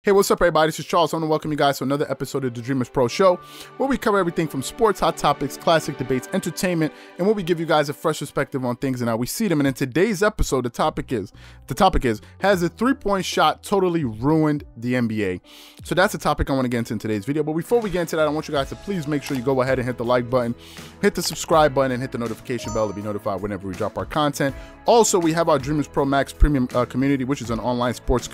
Hey, what's up, everybody? This is Charles. I want to welcome you guys to another episode of the Dreamerspro Show, where we cover everything from sports, hot topics, classic debates, entertainment, and where we give you guys a fresh perspective on things and how we see them. And in today's episode, the topic is, has the three-point shot totally ruined the NBA? So that's the topic I want to get into in today's video. But before we get into that, I want you guys to please make sure you go ahead and hit the like button, hit the subscribe button, and hit the notification bell to be notified whenever we drop our content. Also, we have our Dreamerspro Max premium community, which is an online sports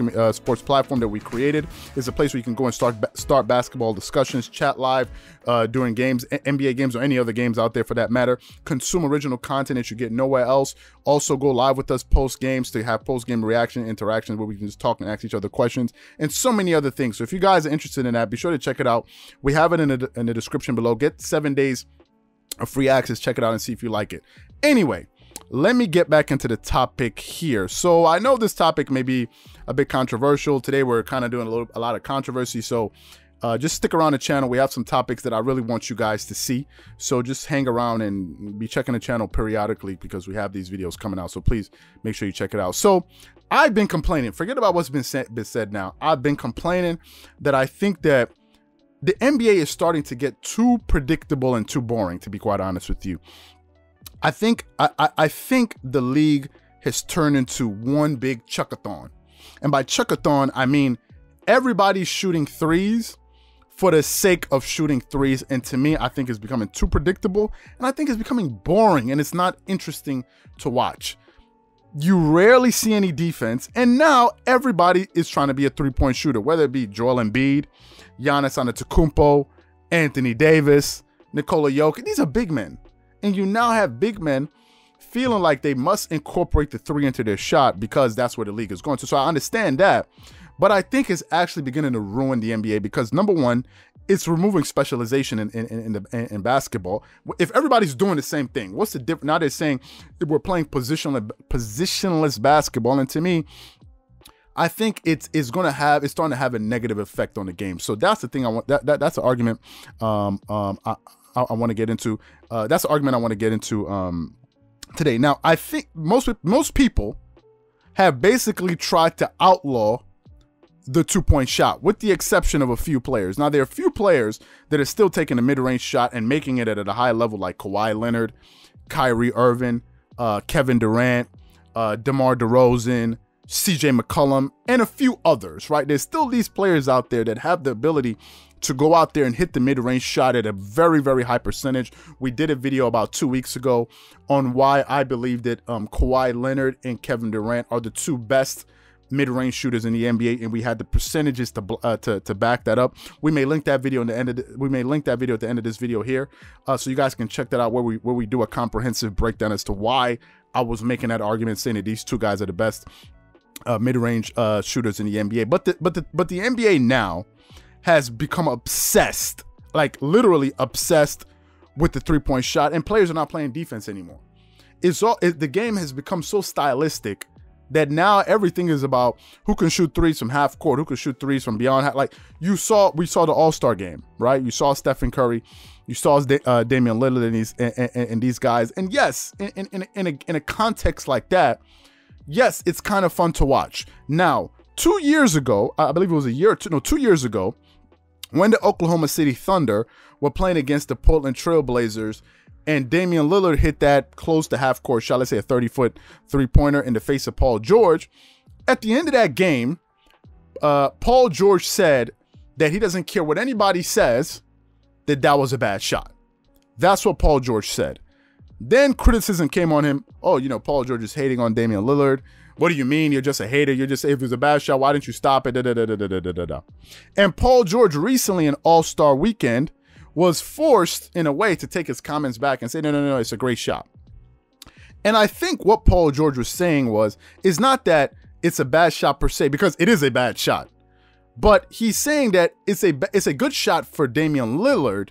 platform that we created. It's a place where you can go and start basketball discussions, chat live during games, NBA games, or any other games out there for that matter. Consume original content that you get nowhere else. Also go live with us post games to have post game reaction interactions where we can just talk and ask each other questions and so many other things. So if you guys are interested in that, be sure to check it out. We have it in the description below. Get 7 days of free access. Check it out and see if you like it. Anyway, let me get back into the topic here. So I know this topic may be a bit controversial. Today we're kind of doing a lot of controversy. So just stick around the channel. We have some topics that I really want you guys to see. So just hang around and be checking the channel periodically because we have these videos coming out. So please make sure you check it out. So I've been complaining. Forget about what's been said now. I've been complaining that I think that the NBA is starting to get too predictable and too boring, to be quite honest with you. I think the league has turned into one big chuckathon. And by chuckathon, I mean everybody's shooting threes for the sake of shooting threes. And to me, I think it's becoming too predictable. And I think it's becoming boring and it's not interesting to watch. You rarely see any defense. And now everybody is trying to be a three-point shooter, whether it be Joel Embiid, Giannis Antetokounmpo, Anthony Davis, Nikola Jokic. These are big men. And you now have big men feeling like they must incorporate the three into their shot because that's where the league is going to. So I understand that. But I think it's actually beginning to ruin the NBA because, number one, it's removing specialization in basketball. If everybody's doing the same thing, what's the difference? Now they're saying we're playing positionless basketball. And to me, I think it's starting to have a negative effect on the game. So that's the thing I want. That's an argument I want to get into. That's the argument I want to get into today. Now, I think most people have basically tried to outlaw the two-point shot, with the exception of a few players. Now, there are a few players that are still taking a mid-range shot and making it at a high level, like Kawhi Leonard, Kyrie Irving, Kevin Durant, DeMar DeRozan, CJ McCollum, and a few others, right? There's still these players out there that have the ability to go out there and hit the mid-range shot at a very, very high percentage. We did a video about 2 weeks ago on why I believe that Kawhi Leonard and Kevin Durant are the two best mid-range shooters in the NBA, and we had the percentages to back that up. We may link that video at the end of this video here, so you guys can check that out where we do a comprehensive breakdown as to why I was making that argument, saying that these two guys are the best mid-range shooters in the NBA. But the NBA now has become obsessed, like literally obsessed with the three-point shot, and players are not playing defense anymore. The game has become so stylistic that now everything is about who can shoot threes from half court, who can shoot threes from beyond half. Like we saw the All-Star game, right? You saw Stephen Curry, you saw Damian Lillard and these guys. And yes, in a context like that, yes, it's kind of fun to watch. Now, 2 years ago, I believe it was 2 years ago, when the Oklahoma City Thunder were playing against the Portland Trail Blazers, and Damian Lillard hit that close to half-court shot, let's say a 30-foot three-pointer in the face of Paul George. At the end of that game, Paul George said that he doesn't care what anybody says, that was a bad shot. That's what Paul George said. Then criticism came on him. Oh, you know, Paul George is hating on Damian Lillard. What do you mean? You're just a hater. You're just, if it was a bad shot, why didn't you stop it? And Paul George recently in All-Star Weekend was forced in a way to take his comments back and say, no, it's a great shot. And I think what Paul George was saying is not that it's a bad shot per se, because it is a bad shot, but he's saying that it's a good shot for Damian Lillard,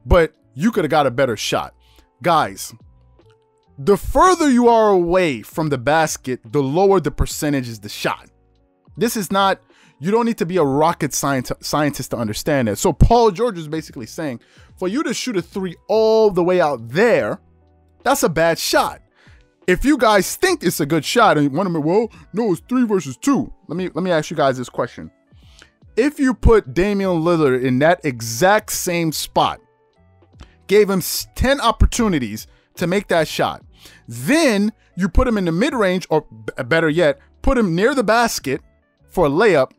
but you could have got a better shot. Guys, the further you are away from the basket, the lower the percentage is the shot. This is not, you don't need to be a rocket scientist to understand it. So Paul George is basically saying, for you to shoot a three all the way out there, that's a bad shot. If you guys think it's a good shot and you want to, well, no, it's 3 versus 2. Let me ask you guys this question. If you put Damian Lillard in that exact same spot, gave him 10 opportunities to make that shot, then you put him in the mid-range, or better yet, put him near the basket for a layup,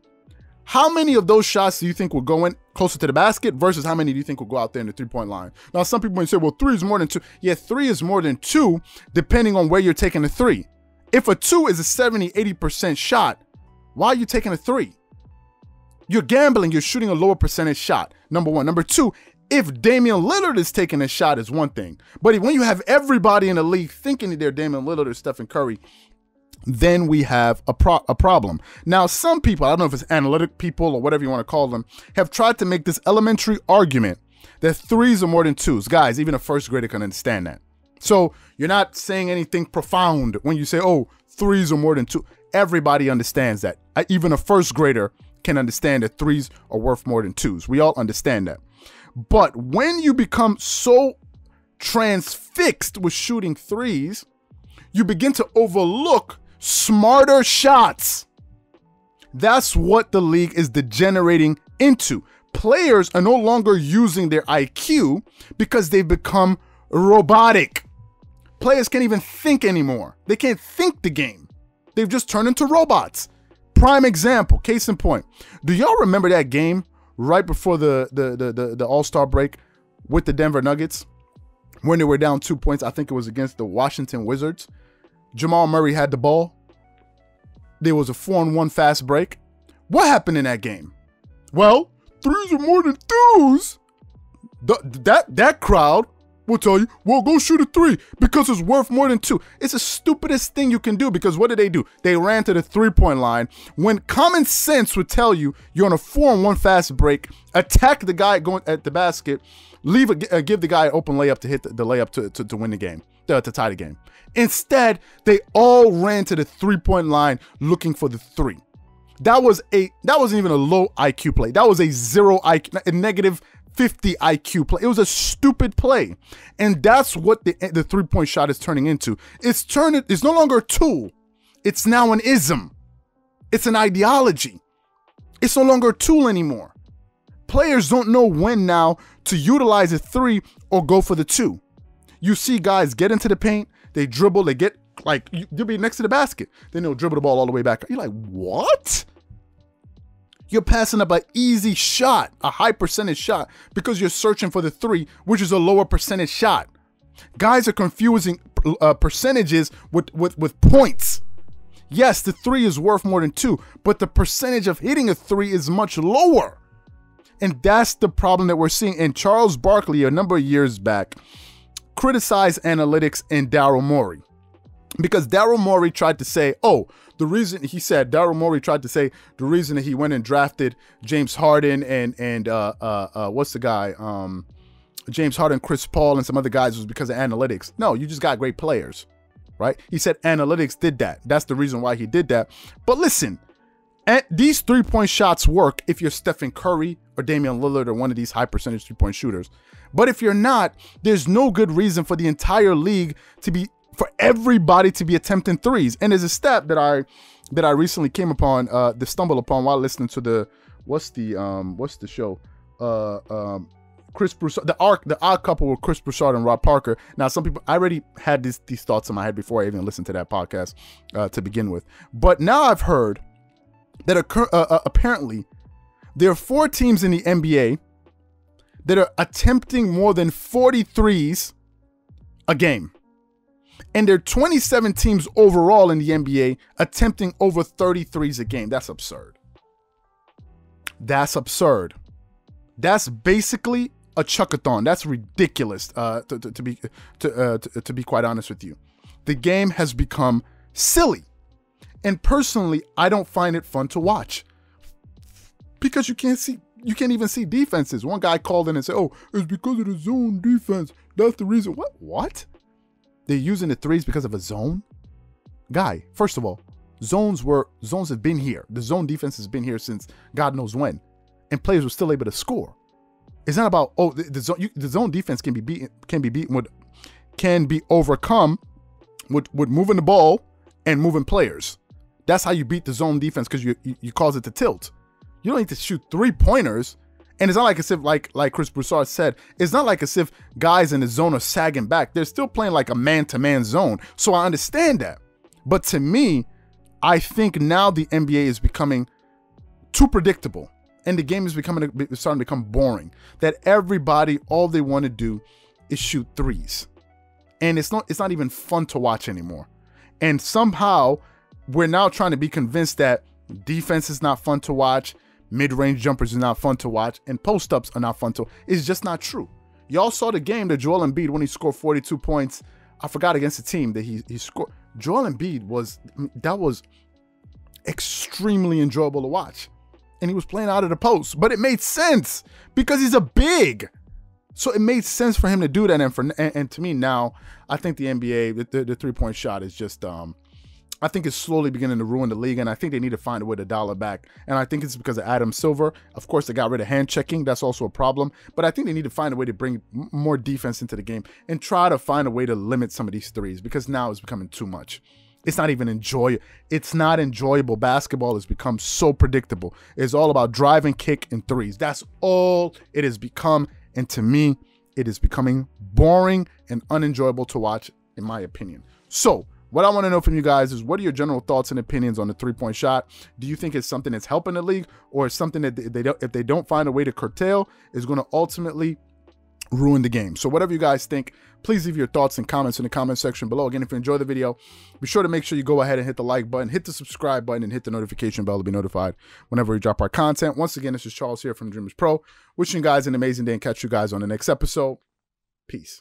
how many of those shots do you think will go in closer to the basket versus how many do you think will go out there in the three-point line? Now, some people might say, well, 3 is more than 2. Yeah, 3 is more than 2 depending on where you're taking the 3. If a 2 is a 70, 80% shot, why are you taking a 3? You're gambling. You're shooting a lower percentage shot, number one. Number two, if Damian Lillard is taking a shot is one thing. But when you have everybody in the league thinking that they're Damian Lillard or Stephen Curry, then we have a problem. Now, some people, I don't know if it's analytic people or whatever you want to call them, have tried to make this elementary argument that 3s are more than 2s. Guys, even a first grader can understand that. So you're not saying anything profound when you say, oh, 3s are more than 2. Everybody understands that. Even a first grader can understand that 3s are worth more than 2s. We all understand that. But when you become so transfixed with shooting 3s, you begin to overlook smarter shots. That's what the league is degenerating into. Players are no longer using their IQ because they've become robotic. Players can't even think anymore. They can't think the game. They've just turned into robots. Prime example, case in point. Do y'all remember that game right before the All-Star break with the Denver Nuggets when they were down 2 points? I think it was against the Washington Wizards. Jamal Murray had the ball. There was a 4-on-1 fast break. What happened in that game? Well, 3s are more than 2s. That crowd will tell you, well, go shoot a 3 because it's worth more than 2. It's the stupidest thing you can do, because what did they do? They ran to the 3-point line when common sense would tell you you're on a 4-on-1 fast break, attack the guy going at the basket, give the guy an open layup to hit the layup to win the game, to tie the game. Instead, they all ran to the 3-point line looking for the 3. That wasn't even a low IQ play. That was a 0 IQ, a negative 50 IQ play. It was a stupid play. And that's what the 3-point shot is turning into. It's no longer a tool. It's now an ism. It's an ideology. It's no longer a tool anymore. Players don't know when now to utilize a 3 or go for the 2. You see guys get into the paint, they dribble, they get, like, you'll be next to the basket. Then they'll dribble the ball all the way back. You're like, what? You're passing up an easy shot, a high percentage shot, because you're searching for the 3, which is a lower percentage shot. Guys are confusing percentages with points. Yes, the 3 is worth more than 2, but the percentage of hitting a 3 is much lower. And that's the problem that we're seeing. And Charles Barkley, a number of years back, criticized analytics and Daryl Morey, because Daryl Morey tried to say, oh, the reason that he went and drafted James Harden and what's the guy, James Harden, Chris Paul, and some other guys was because of analytics. No, you just got great players, right? He said analytics did that. That's the reason why he did that. But listen, these 3-point shots work if you're Stephen Curry or Damian Lillard or one of these high percentage 3-point shooters. But if you're not, there's no good reason for the entire league for everybody to be attempting 3s. And there's a stat that I recently came upon, stumbled upon while listening to the what's the show? Chris Broussard, the Odd Couple with Chris Broussard and Rob Parker. Now, some people, I already had these thoughts in my head before I even listened to that podcast to begin with. But now I've heard that apparently there are 4 teams in the NBA that are attempting more than 43s a game. And there are 27 teams overall in the NBA attempting over 33s a game. That's absurd. That's absurd. That's basically a chuckathon. That's ridiculous, to be quite honest with you. The game has become silly. And personally, I don't find it fun to watch, because you can't even see defenses. One guy called in and said, oh, it's because of the zone defense. That's the reason. What? They're using the 3s because of a zone? Guy, first of all, zones have been here. The zone defense has been here since God knows when. And players were still able to score. It's not about, oh, the zone defense can be overcome with moving the ball and moving players. That's how you beat the zone defense, because you cause it to tilt. You don't need to shoot 3-pointers. And it's not like as if, like Chris Broussard said, it's not like as if guys in the zone are sagging back. They're still playing like a man-to-man zone. So I understand that. But to me, I think now the NBA is becoming too predictable. And the game is starting to become boring. That everybody, all they want to do is shoot threes. And it's not even fun to watch anymore. And somehow, we're now trying to be convinced that defense is not fun to watch, mid-range jumpers are not fun to watch, and post-ups are not fun to watch. It's just not true. Y'all saw the game that Joel Embiid, when he scored 42 points, I forgot against the team that he scored. Joel Embiid was extremely enjoyable to watch. And he was playing out of the post. But it made sense because he's a big. So it made sense for him to do that. And to me now, I think the NBA, the three-point shot is just... I think it's slowly beginning to ruin the league, and I think they need to find a way to dial it back. And I think it's because of Adam Silver. Of course, they got rid of hand checking. That's also a problem. But I think they need to find a way to bring more defense into the game and try to find a way to limit some of these threes, because now it's becoming too much. It's not even enjoyable. It's not enjoyable. Basketball has become so predictable. It's all about drive and kick and threes. That's all it has become. And to me, it is becoming boring and unenjoyable to watch, in my opinion. So, what I want to know from you guys is, what are your general thoughts and opinions on the three-point shot? Do you think it's something that's helping the league, or is something that if they don't find a way to curtail, is going to ultimately ruin the game? So whatever you guys think, please leave your thoughts and comments in the comment section below. Again, if you enjoy the video, be sure to make sure you go ahead and hit the like button, hit the subscribe button, and hit the notification bell to be notified whenever we drop our content. Once again, this is Charles here from Dreamerspro, wishing you guys an amazing day and catch you guys on the next episode. Peace.